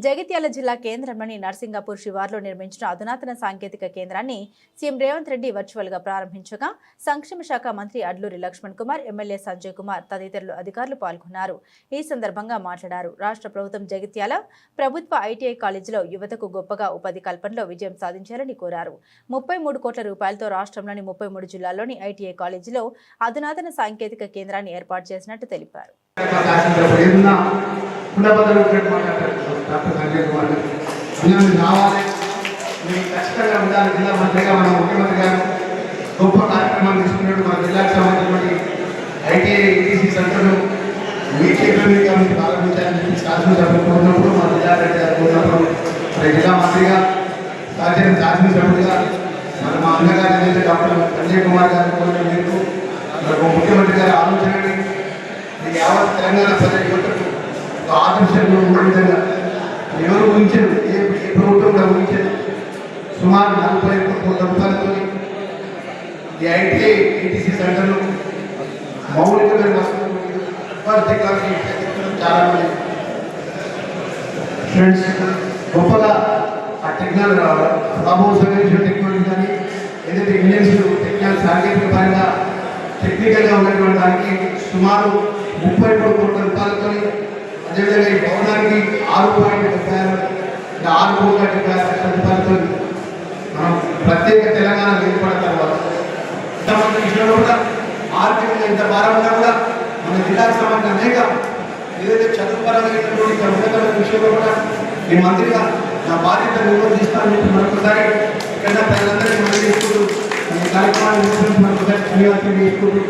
జగిత్యాల జిల్లా కేంద్రంలోని నర్సింగపూర్ శివార్లో నిర్మించిన అధునాతన సాంకేతిక కేంద్రాన్ని సీఎం రేవంత్ రెడ్డి వర్చువల్ గా ప్రారంభించగా సంక్షేమ శాఖ మంత్రి అడ్లూరి లక్ష్మణ్ కుమార్, ఎమ్మెల్యే సంజయ్ కుమార్ తదితరులు అధికారులు పాల్గొన్నారు. ఈ సందర్భంగా మాట్లాడారు. రాష్ట్ర ప్రభుత్వం జగిత్యాల ప్రభుత్వ ఐటీఐ కాలేజీలో యువతకు గొప్పగా ఉపాధి కల్పనలో విజయం సాధించాలని కోరారు. 33 కోట్ల రూపాయలతో రాష్ట్రంలోని 33 జిల్లాల్లోని ఐటీఐ కాలేజీలో అధునాతన సాంకేతిక కేంద్రాన్ని ఏర్పాటు చేసినట్టు తెలిపారు. డాక్టర్ సంజయ్ కుమార్ గారు రావాలి. మీరు ఖచ్చితంగా ఉండాలి. జిల్లా మంత్రిగా మన ముఖ్యమంత్రి గారు గొప్ప కార్యక్రమాలు తీసుకున్నాడు. మన జిల్లాకు సంబంధించినటువంటి ఐటీఐ ఈటీసీ సెంటర్ను మీ చేతులుగా మీరు ప్రారంభించాలని చెప్పి శాసనసభ్యులు కోరినప్పుడు, మా జిల్లా రెడ్డి గారు కోరినప్పుడు, మరి జిల్లా మంత్రిగా శాసనసభ్యుడిగా మరి మా అన్నగారు ఏదైతే డాక్టర్ సంజయ్ కుమార్ గారు కోరిన మీకు మరి ముఖ్యమంత్రి గారి ఆలోచనని మీకు యావత్ తెలంగాణ ప్రజల యువతకు ఆదర్శంలో ఉన్న విధంగా ఎవరు ఊహించారు, ఏ ప్రభుత్వంలో ఊహించారు. సుమారు 41 కోట్ల రూపాయలతో ఈ ఐటీఐ ఈటీసీ సెంటర్ను మౌలికమైన వస్తువులు టెక్నాలజీ చాలా మంది ఫ్రెండ్స్ గొప్పగా ఆ టెక్నాలజీ రావాలి. సంబంధించిన టెక్నాలజీ కానీ ఏదైతే ఇండియన్స్ టెక్నాలజీ సాంకేతిక పరంగా టెక్నికల్గా ఉన్నటువంటి దానికి సుమారు 33 కోట్ల రూపాయలతో, అదేవిధంగా ఈ భవనానికి 6.76 రూపాయలతో మనం ప్రత్యేక తెలంగాణ ఏర్పడిన తర్వాత ఇంతమంది విషయంలో కూడా ఆర్థికంగా ఇంత భారంగా కూడా మన జిల్లాకు సంబంధించిన అనేక ఏదైతే చదువు పరమైనటువంటి ఉన్నతమైన విషయంలో కూడా ఈ మంత్రిగా నా బాధ్యత నిర్వర్తిస్తానని చెప్పి మరొకసారి ఇక్కడ ప్రజలందరికీ మనం చేసుకుంటూ ఈ కార్యక్రమాన్ని మరొకసారి ధన్యవాదాలు చేసుకుంటూ